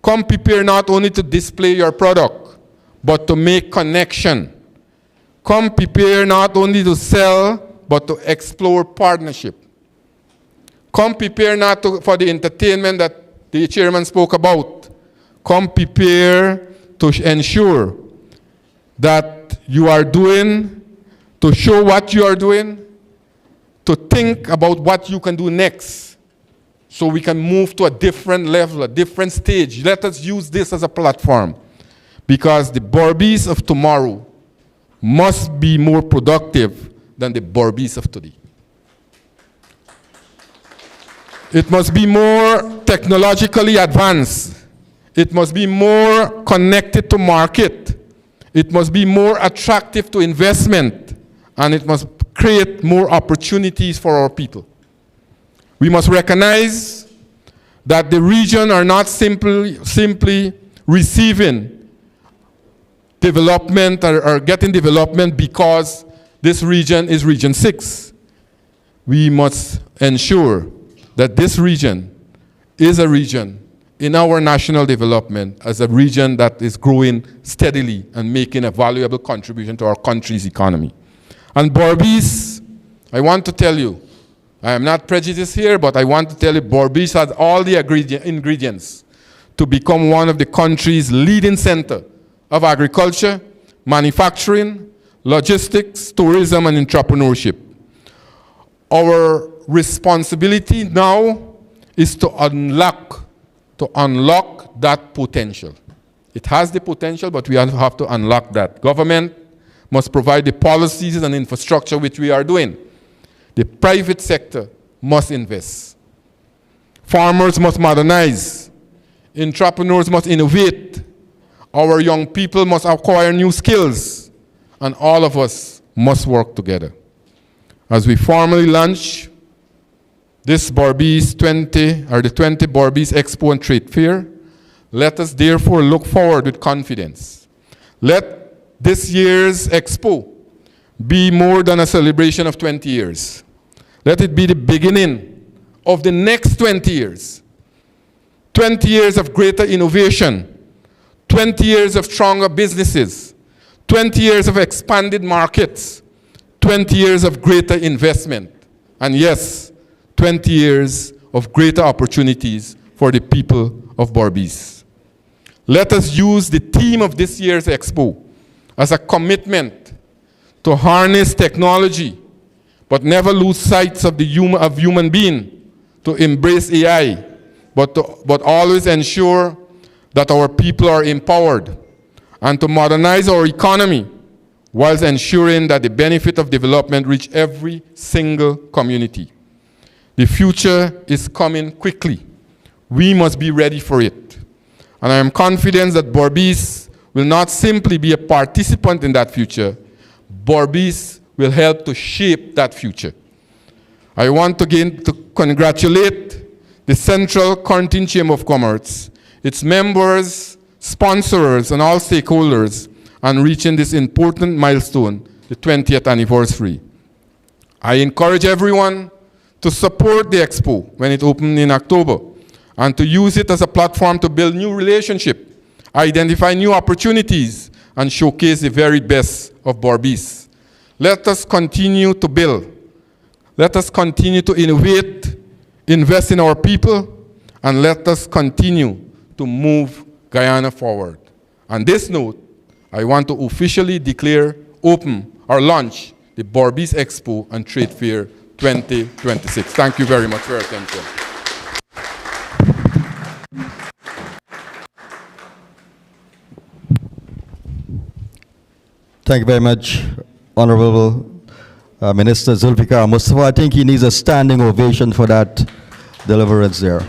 Come prepared not only to display your product, but to make connection. Come prepared not only to sell, but to explore partnership. Come prepared not for the entertainment that the chairman spoke about. Come prepared to ensure that you are doing, to show what you are doing, to think about what you can do next so we can move to a different level, a different stage. Let us use this as a platform because the Berbice of tomorrow must be more productive than the Berbice of today. It must be more technologically advanced. It must be more connected to market. It must be more attractive to investment. And it must create more opportunities for our people. We must recognize that the region are not simply receiving development or getting development because this region is Region 6. We must ensure that this region is a region in our national development as a region that is growing steadily and making a valuable contribution to our country's economy. And Berbice, I want to tell you, I am not prejudiced here, but I want to tell you Berbice has all the ingredients to become one of the country's leading center of agriculture, manufacturing, logistics, tourism, and entrepreneurship. Our responsibility now is to unlock that potential. It has the potential, but we have to unlock that. Government must provide the policies and infrastructure which we are doing. The private sector must invest. Farmers must modernize. Entrepreneurs must innovate. Our young people must acquire new skills. And all of us must work together. As we formally launch this Berbice 20, or the 20th Berbice Expo and Trade Fair, let us therefore look forward with confidence. Let this year's Expo be more than a celebration of 20 years. Let it be the beginning of the next 20 years. 20 years of greater innovation, 20 years of stronger businesses, 20 years of expanded markets, 20 years of greater investment, and yes, 20 years of greater opportunities for the people of Berbice. Let us use the theme of this year's Expo as a commitment to harness technology, but never lose sight of the human being, to embrace AI, but always ensure that our people are empowered, and to modernize our economy whilst ensuring that the benefit of development reach every single community. The future is coming quickly. We must be ready for it. And I am confident that Berbice will not simply be a participant in that future. Berbice will help to shape that future. I want again to congratulate the Central Quarantine Chamber of Commerce, its members, sponsors, and all stakeholders on reaching this important milestone, the 20th anniversary. I encourage everyone to support the Expo when it opens in October, and to use it as a platform to build new relationships, identify new opportunities, and showcase the very best of Berbice. Let us continue to build. Let us continue to innovate, invest in our people, and let us continue to move Guyana forward. On this note, I want to officially declare open or launch the Berbice Expo and Trade Fair 2026. Thank you very much for your attention. Thank you very much, Honorable Minister Zulfikar Mustafa. I think he needs a standing ovation for that deliverance there.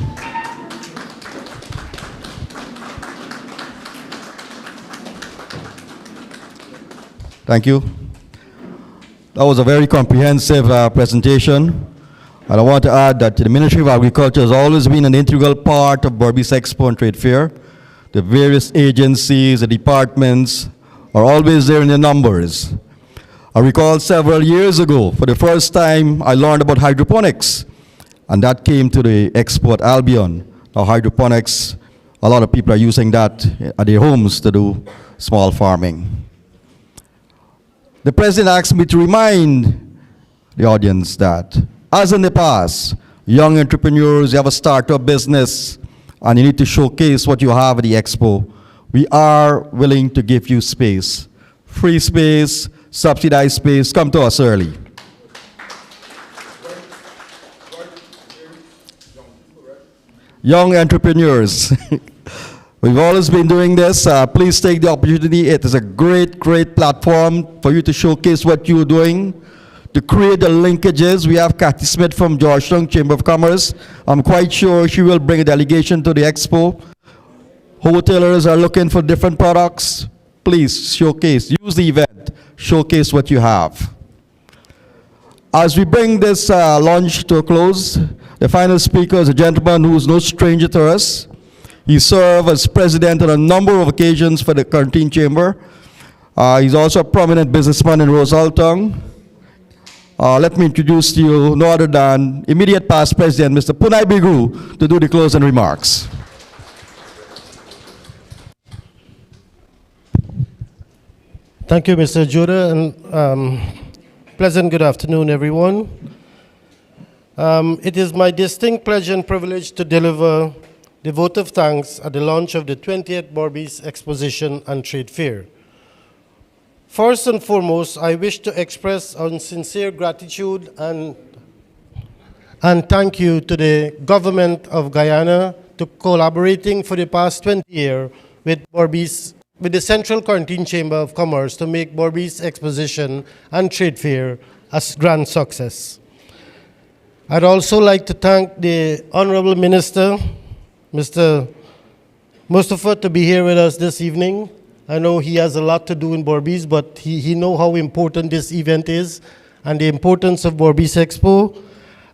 Thank you. That was a very comprehensive presentation. And I want to add that the Ministry of Agriculture has always been an integral part of Berbice Expo and Trade Fair. The various agencies, the departments are always there in the numbers. I recall several years ago, for the first time, I learned about hydroponics. And that came to the Expo at Albion. Now hydroponics, a lot of people are using that at their homes to do small farming. The President asked me to remind the audience that, as in the past, young entrepreneurs, you have a startup business, and you need to showcase what you have at the Expo. We are willing to give you space. Free space, subsidized space, come to us early. Young entrepreneurs. We've always been doing this. Please take the opportunity. It is a great, great platform for you to showcase what you're doing, to create the linkages. We have Kathy Smith from Georgetown Chamber of Commerce. I'm quite sure she will bring a delegation to the Expo. Wholesalers are looking for different products. Please showcase, use the event, showcase what you have. As we bring this launch to a close, the final speaker is a gentleman who is no stranger to us. He served as president on a number of occasions for the Curtin Chamber. He's also a prominent businessman in Rosalton. Let me introduce to you no other than immediate past president, Mr. Punai Bigru, to do the closing remarks. Thank you, Mr. Judah, and pleasant good afternoon, everyone. It is my distinct pleasure and privilege to deliver the vote of thanks at the launch of the 20th Berbice Exposition and Trade Fair. First and foremost, I wish to express our sincere gratitude and thank you to the government of Guyana to collaborating for the past 20 years with the Central Quarantine Chamber of Commerce to make Berbice Exposition and Trade Fair a grand success. I'd also like to thank the Honorable Minister, Mr. Mustafa, to be here with us this evening. I know he has a lot to do in Berbice, but he knows how important this event is and the importance of Berbice Expo.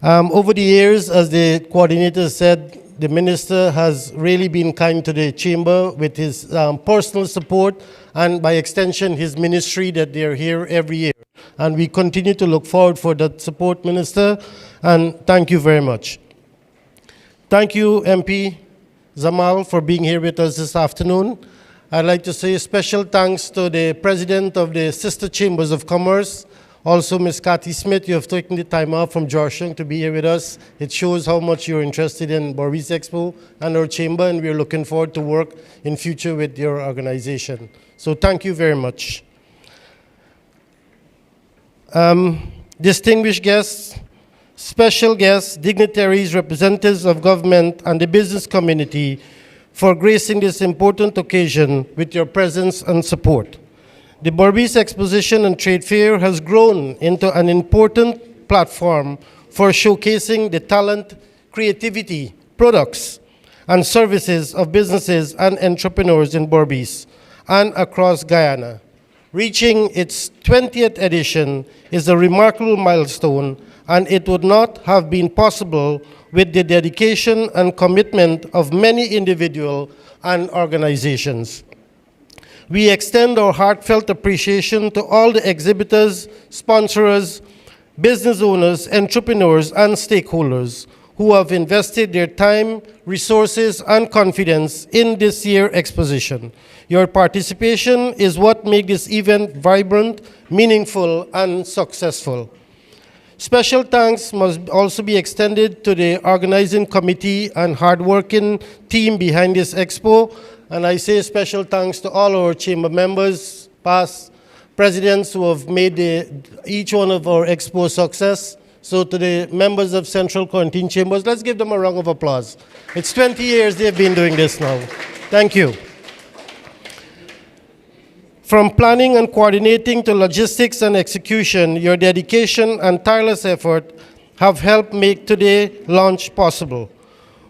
Over the years, as the coordinator said, the minister has really been kind to the chamber with his personal support and by extension his ministry that they're here every year. And we continue to look forward for that support, Minister, and thank you very much. Thank you, MP Zamal, for being here with us this afternoon. I'd like to say a special thanks to the President of the Sister Chambers of Commerce, also Ms. Cathy Smith. You have taken the time off from Georgetown to be here with us. It shows how much you're interested in Berbice Expo and our chamber, and we're looking forward to work in future with your organization. So thank you very much. Distinguished guests, special guests, dignitaries, representatives of government and the business community for gracing this important occasion with your presence and support. The Berbice Exposition and Trade Fair has grown into an important platform for showcasing the talent, creativity, products, and services of businesses and entrepreneurs in Berbice and across Guyana. Reaching its 20th edition is a remarkable milestone, and it would not have been possible with the dedication and commitment of many individuals and organizations. We extend our heartfelt appreciation to all the exhibitors, sponsors, business owners, entrepreneurs, and stakeholders who have invested their time, resources, and confidence in this year's exposition. Your participation is what makes this event vibrant, meaningful, and successful. Special thanks must also be extended to the organizing committee and hardworking team behind this expo. And I say special thanks to all our chamber members, past presidents who have made each one of our expo a success. So to the members of Central Quarantine Chambers, let's give them a round of applause. It's 20 years they've been doing this now. Thank you. From planning and coordinating to logistics and execution, your dedication and tireless effort have helped make today's launch possible.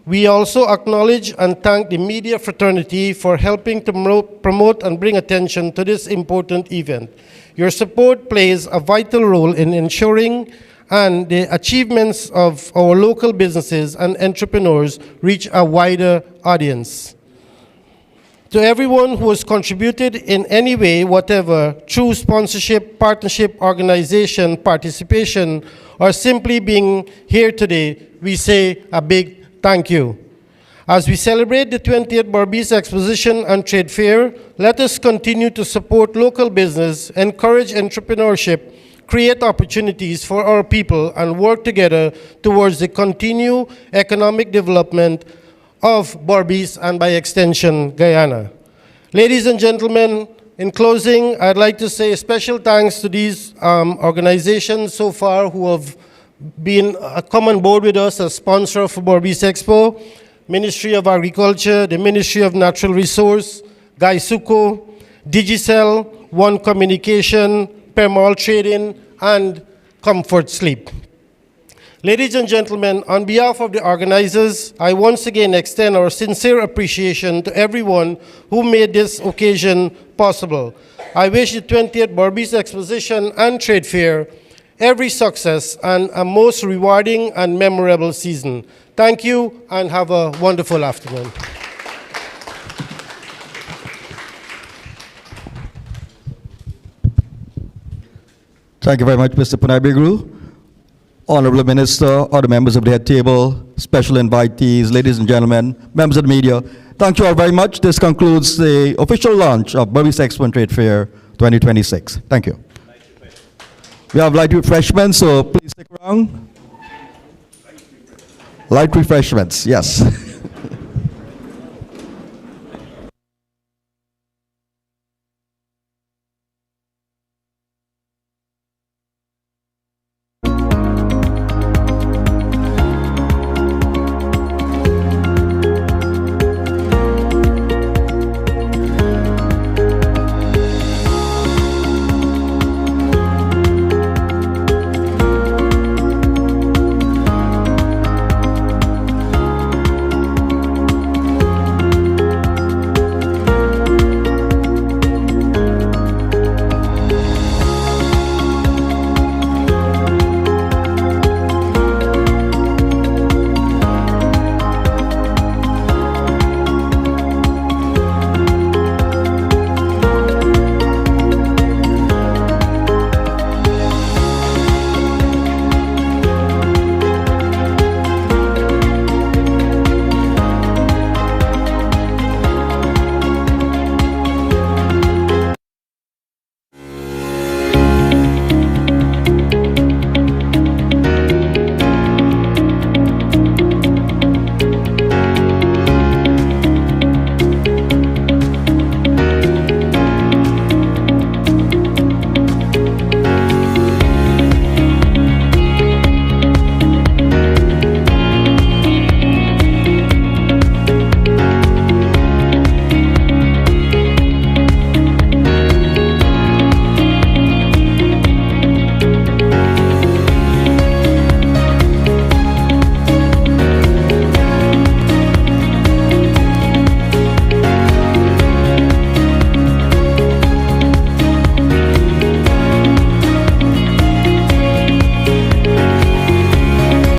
We also acknowledge and thank the media fraternity for helping to promote and bring attention to this important event. Your support plays a vital role in ensuring and the achievements of our local businesses and entrepreneurs reach a wider audience. To everyone who has contributed in any way, whatever, through sponsorship, partnership, organization, participation, or simply being here today, we say a big thank you. As we celebrate the 20th Berbice Exposition and Trade Fair, let us continue to support local business, encourage entrepreneurship, create opportunities for our people, and work together towards the continued economic development of Berbice and by extension, Guyana. Ladies and gentlemen, in closing, I'd like to say a special thanks to these organizations so far who have come on board with us as sponsor for Berbice Expo. Ministry of Agriculture, the Ministry of Natural Resource, Gaisuco, Digicel, One Communication, Permal Trading, and Comfort Sleep. Ladies and gentlemen, on behalf of the organizers, I once again extend our sincere appreciation to everyone who made this occasion possible. I wish the 20th Berbice Exposition and Trade Fair every success and a most rewarding and memorable season. Thank you and have a wonderful afternoon. Thank you very much, Mr. Punai Bigru. Honorable Minister, other members of the head table, special invitees, ladies and gentlemen, members of the media, thank you all very much. This concludes the official launch of Berbice Expo and Trade Fair 2026. Thank you. We have light refreshments, so please stick around. Light refreshments, yes.